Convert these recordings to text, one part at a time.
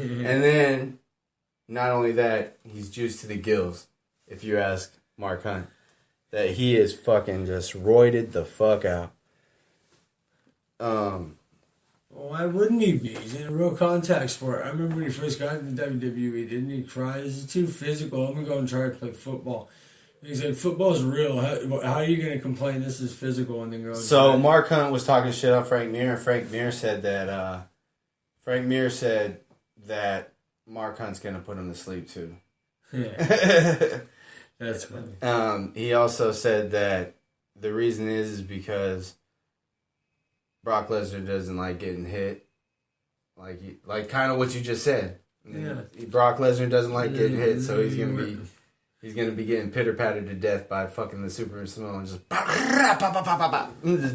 And then, not only that, he's juiced to the gills, if you ask Mark Hunt. That he is fucking just roided the fuck out. Well, why wouldn't he be? He's in a real contact sport. I remember when he first got into WWE, didn't he cry? This is too physical. I'm going to go and try to play football. He said, football's real. How are you going to complain this is physical? And then go so Mark Hunt was talking shit on Frank Mir, and Frank Mir said that Mark Hunt's going to put him to sleep too. Yeah. That's funny. He also said that the reason is because Brock Lesnar doesn't like getting hit. Like kind of what you just said. Yeah. Brock Lesnar doesn't like getting hit, so he's gonna be getting pitter pattered to death by fucking the Super Samoan, just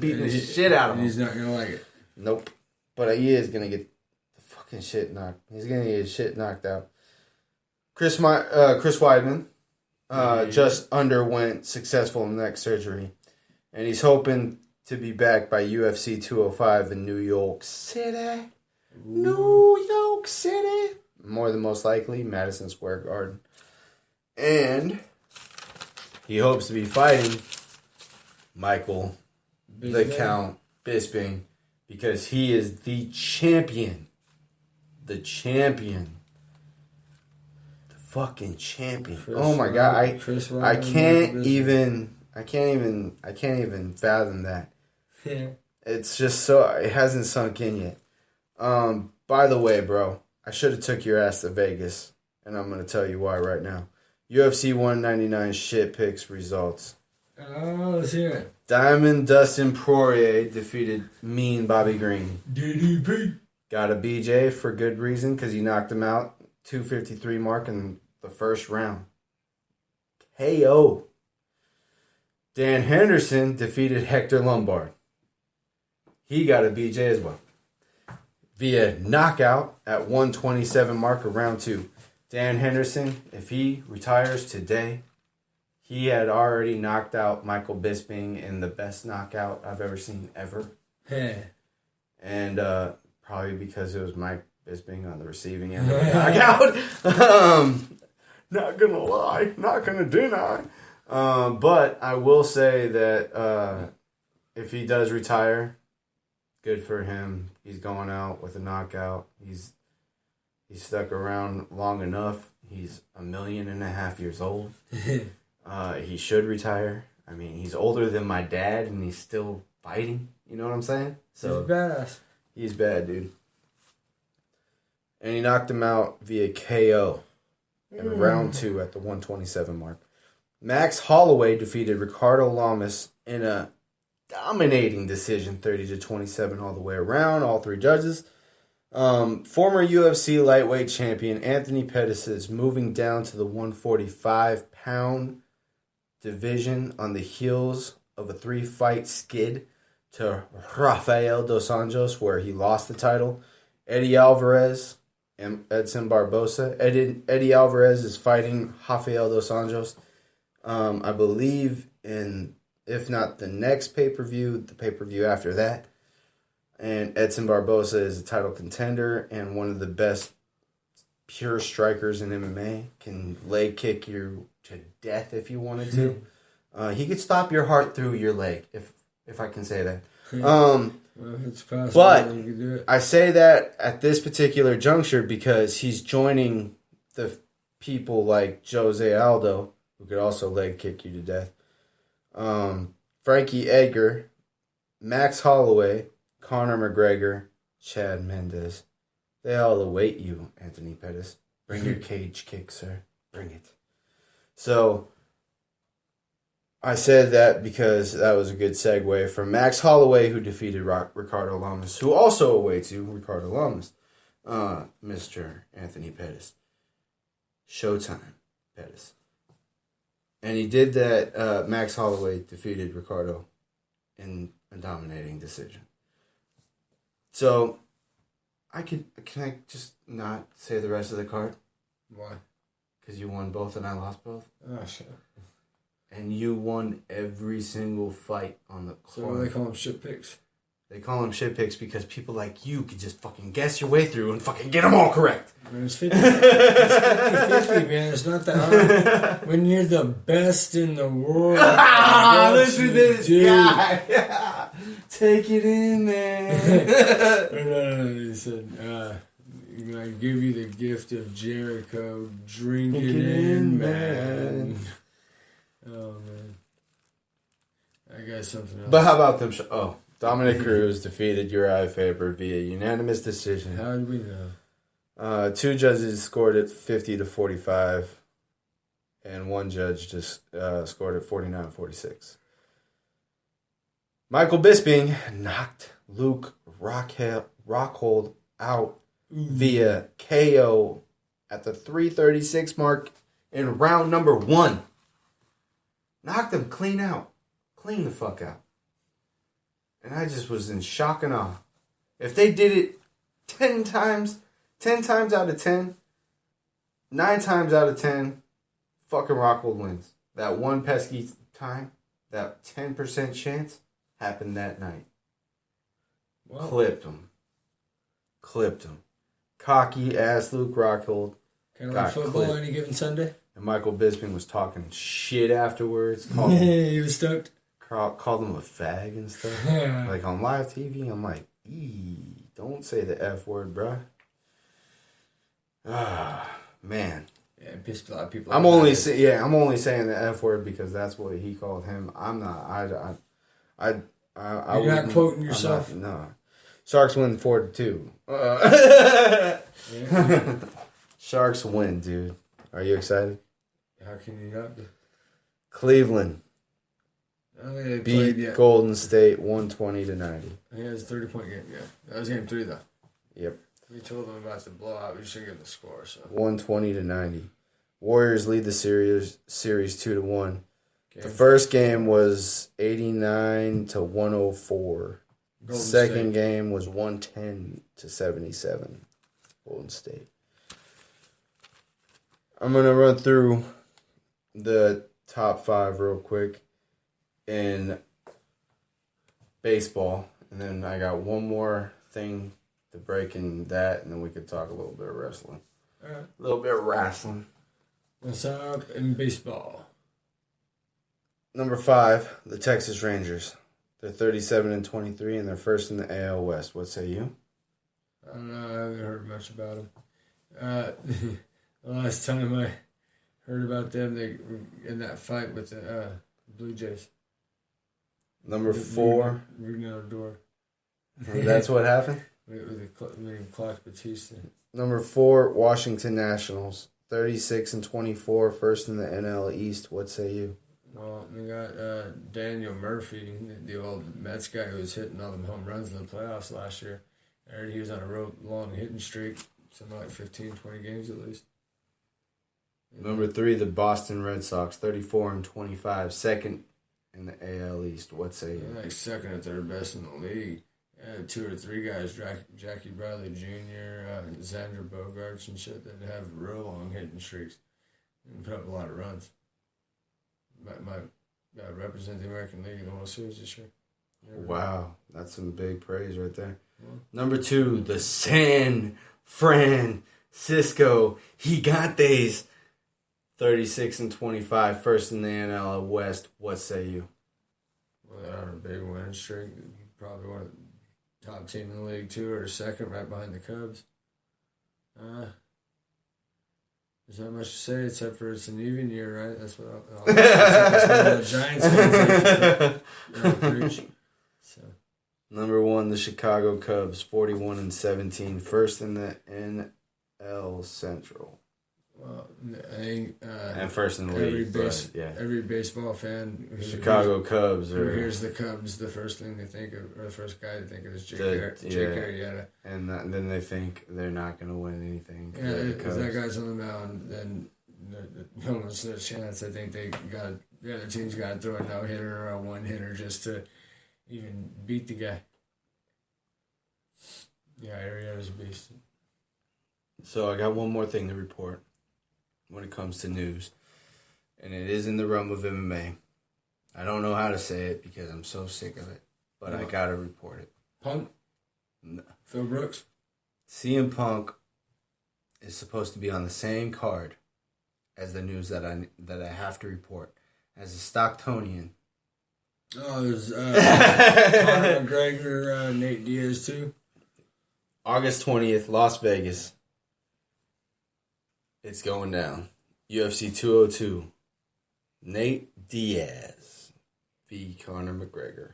beating the shit out of him. He's not gonna like it. Nope. But he is gonna get the fucking shit knocked. He's gonna get his shit knocked out. Chris Weidman just underwent successful neck surgery, and he's hoping to be back by UFC 205 in New York City. New York City. More than most likely, Madison Square Garden. And he hopes to be fighting Michael the Count Bisping because he is the champion. The champion. The fucking champion. Oh my God. I can't even fathom that. Yeah. It's just so, it hasn't sunk in yet. By the way, bro, I should have took your ass to Vegas, and I'm going to tell you why right now. UFC 199 shit picks results. Oh, let's hear it. Diamond Dustin Poirier defeated Mean Bobby Green. DDP. Got a BJ for good reason, because he knocked him out 253 mark in the first round. KO. Dan Henderson defeated Hector Lombard. He got a BJ as well. Via knockout at 127 mark of round 2. Dan Henderson, if he retires today, he had already knocked out Michael Bisping in the best knockout I've ever seen ever. Yeah. And probably because it was Mike Bisping on the receiving end of the knockout. Not gonna lie, not gonna deny. But I will say that if he does retire, good for him. He's going out with a knockout. He's stuck around long enough. He's 1.5 million years old. He should retire. I mean, he's older than my dad, and he's still fighting. You know what I'm saying? So he's badass. He's bad, dude. And he knocked him out via KO in round 2 at the 127 mark. Max Holloway defeated Ricardo Lamas in a dominating decision, 30-27 all the way around, all 3 judges. Former UFC lightweight champion Anthony Pettis is moving down to the 145-pound division on the heels of a 3-fight skid to Rafael dos Anjos, where he lost the title. Eddie Alvarez and Edson Barbosa. Eddie Alvarez is fighting Rafael dos Anjos, I believe, if not the next pay-per-view, the pay-per-view after that. And Edson Barbosa is a title contender and one of the best pure strikers in MMA. Can leg kick you to death if you wanted to. He could stop your heart through your leg, if I can say that. It's possible. But you can do it. I say that at this particular juncture because he's joining the people like Jose Aldo, who could also leg kick you to death. Frankie Edgar, Max Holloway, Conor McGregor, Chad Mendes. They all await you, Anthony Pettis. Bring your cage kick, sir. Bring it. So, I said that because that was a good segue from Max Holloway, who defeated Ricardo Lamas, who also awaits you, Ricardo Lamas, Mr. Anthony Pettis. Showtime, Pettis. And he did that. Max Holloway defeated Ricardo in a dominating decision. So, can I just not say the rest of the card? Why? Because you won both and I lost both. Oh, shit. And you won every single fight on the card. So what do they call them? Shit picks? They call them shit picks because people like you could just fucking guess your way through and fucking get them all correct. It's 50, man. It's not that hard. When you're the best in the world. Listen to this guy. Yeah. Take it in, man. No. He said, I give you the gift of Jericho. Drink it in, man. Oh, man. I got something else. But how about them? Dominic Cruz defeated Uriah Faber via unanimous decision. How do we know? 2 judges scored it 50-45, and 1 judge just scored it 49-46. Michael Bisping knocked Luke Rockhold out via KO at the 3:36 mark in round number 1. Knocked him clean out. Clean the fuck out. And I just was in shock and awe. If they did it 10 times out of 10, 9 times out of 10, fucking Rockhold wins. That one pesky time, that 10% chance, happened that night. Wow. Clipped him. Cocky ass Luke Rockhold. Kind of like football any given Sunday. And Michael Bisping was talking shit afterwards. He was stoked. Called him a fag and stuff. Like on live TV, I'm like, don't say the F word, bruh. Man. Yeah, it pissed a lot of people. I'm only saying the F word because that's what he called him. I'm not. You're not quoting yourself. No. Sharks win 4-2. Sharks win, dude. Are you excited? How can you not be? Cleveland beat yet. Golden State 120-90. Yeah, it was a 30-point game. Yeah, that was game 3 though. Yep. We told them about the blowout. We should give the score. So 120-90. Warriors lead the series 2-1. The first game was 89-104. Second game was 110-77. Golden State. I'm gonna run through the top 5 real quick in baseball, and then I got one more thing to break in that, and then we could talk a little bit of wrestling. All right. A little bit of wrestling. What's up in baseball? Number 5, the Texas Rangers. They're 37-23, and they're first in the AL West. What say you? I don't know. I haven't heard much about them. The last time I heard about them, they were in that fight with the Blue Jays. Number 4. Rougned Odor. That's what happened? With Clark Batista. Number 4, Washington Nationals. 36-24, first in the NL East. What say you? Well, we got Daniel Murphy, the old Mets guy who was hitting all them home runs in the playoffs last year. I heard he was on a real long hitting streak, something like 15, 20 games at least. Number 3, the Boston Red Sox, 34-25, second in the AL East. What say you? They're like second or third best in the league. 2 or 3 guys, Jackie Bradley Jr., Xander Bogaerts and shit, that have real long hitting streaks and put up a lot of runs. Might represent the American League in the World Series this year. Wow, that's some big praise right there. Yeah. Number 2, the San Francisco Gigantes, 36-25, first in the NL West. What say you? Well, they're on a big winning streak. Probably one of the top team in the league too, or second, right behind the Cubs. There's not much to say except for it's an even year, right? That's what that's what the Giants fans preach. So. Number 1, the Chicago Cubs, 41-17, first in the NL Central. Well, I think and first in the league. Every baseball fan, Chicago Cubs, who hears the Cubs, the first thing they think of, or the first guy they think of is Jake Arrieta. And then they think they're not going to win anything. Yeah, if that guy's on the mound, then almost no chance. I think the other team's got to throw a no hitter or a 1-hitter just to even beat the guy. Yeah, Arrieta's a beast. So I got one more thing to report when it comes to news, and it is in the realm of MMA. I don't know how to say it because I'm so sick of it, but I gotta report it. Punk? No. Phil Brooks? CM Punk is supposed to be on the same card as the news that I have to report. As a Stocktonian. Oh, there's Conor McGregor, Nate Diaz too. August 20th, Las Vegas. It's going down. UFC 202. Nate Diaz v. Conor McGregor.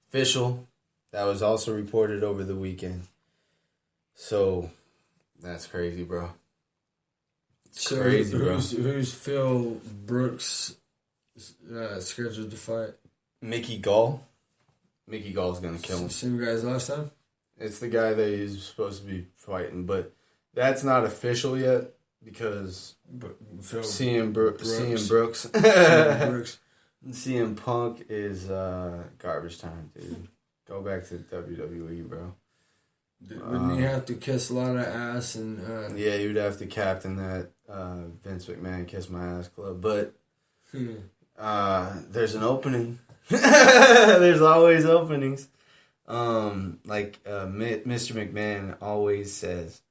Official. That was also reported over the weekend. So, that's crazy, bro. It's crazy, bro. Who's Phil Brooks scheduled to fight? Mickey Gall. Mickey Gall's going to kill him. Same guy as last time? It's the guy that he's supposed to be fighting, but that's not official yet because CM Brooks. CM Punk is garbage time, dude. Go back to WWE, bro. Wouldn't he have to kiss a lot of ass and? Yeah, you'd have to captain that Vince McMahon Kiss My Ass Club, but there's an opening. There's always openings. Like Mr. McMahon always says,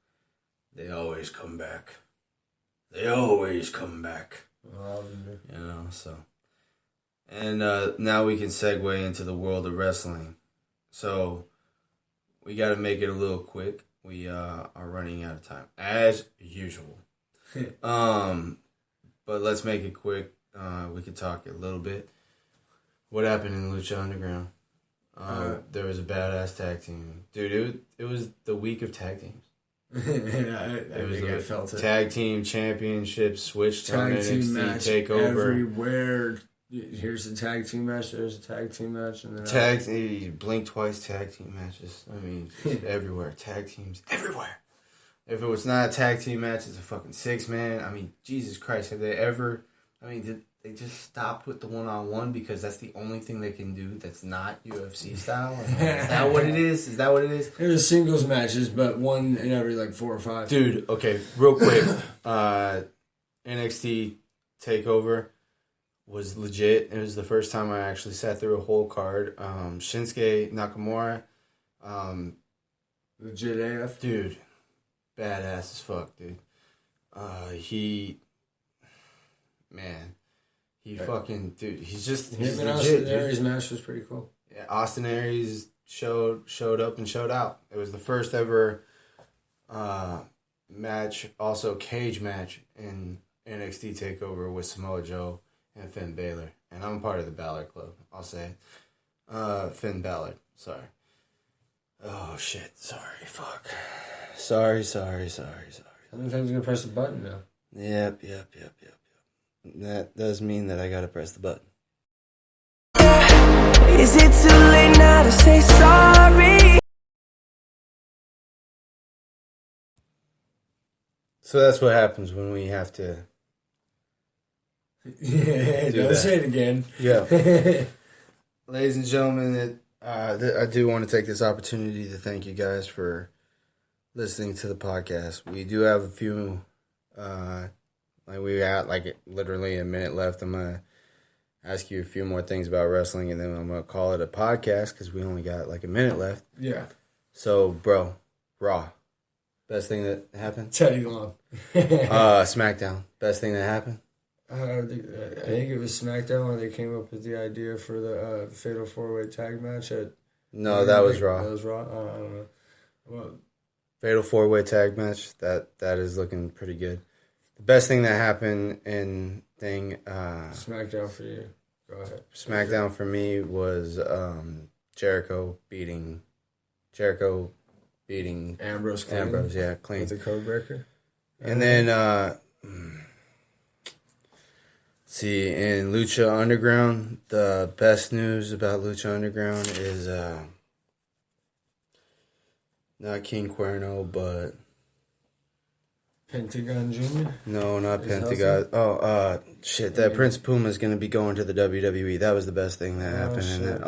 they always come back. They always come back. You know, so. And now we can segue into the world of wrestling. So, we got to make it a little quick. We are running out of time, as usual. But let's make it quick. We could talk a little bit. What happened in Lucha Underground? There was a badass tag team. Dude, it was the week of tag teams. I felt it. Tag team championship switched on Tag team NXT match TakeOver. everywhere. Here's a tag team match. There's a tag team match, and then blink twice. Tag team matches. I mean, everywhere. Tag teams everywhere. If it was not a tag team match, it's a fucking 6-man. I mean, Jesus Christ, have they ever? I mean, did they just stop with the 1-on-1 because that's the only thing they can do that's not UFC style? Is that what it is? Is that what it is? There's singles matches, but one in every 4 or 5. Dude, okay, real quick. NXT TakeOver was legit. It was the first time I actually sat through a whole card. Shinsuke Nakamura. Legit AF? Dude, badass as fuck, dude. He fucking, dude, he's legit, Austin Aries match was pretty cool. Yeah, Austin Aries showed up and showed out. It was the first ever match, also cage match in NXT TakeOver with Samoa Joe and Finn Balor. And I'm a part of the Balor Club, I'll say. Finn Balor, sorry. Oh, shit, sorry, fuck. Sorry. How many times are you going to press the button now? Yep. That does mean that I gotta press the button. Is it too late now to say sorry? So that's what happens when we have to. Don't say it again. Yeah. Ladies and gentlemen, I do want to take this opportunity to thank you guys for listening to the podcast. We do have a few. We got literally a minute left. I'm going to ask you a few more things about wrestling, and then I'm going to call it a podcast because we only got a minute left. Yeah. So, bro, Raw. Best thing that happened? Teddy Long. SmackDown. Best thing that happened? I think it was SmackDown where they came up with the idea for the Fatal 4-Way Tag match. No, that was Raw. That was Raw? I don't know. Well, Fatal 4-Way Tag match. That is looking pretty good. The best thing that happened in SmackDown for you. Go ahead. SmackDown for me was Jericho beating Ambrose clean. Ambrose, yeah, clean. With the code breaker. And then see, in Lucha Underground, the best news about Lucha Underground is not King Cuerno, but Pentagon Jr.? No, not Pentagon. Oh, shit. That Prince Puma is going to be going to the WWE. That was the best thing that happened. Shit.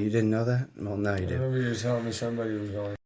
You didn't know that? Well, now you I do. remember you were telling me somebody was going.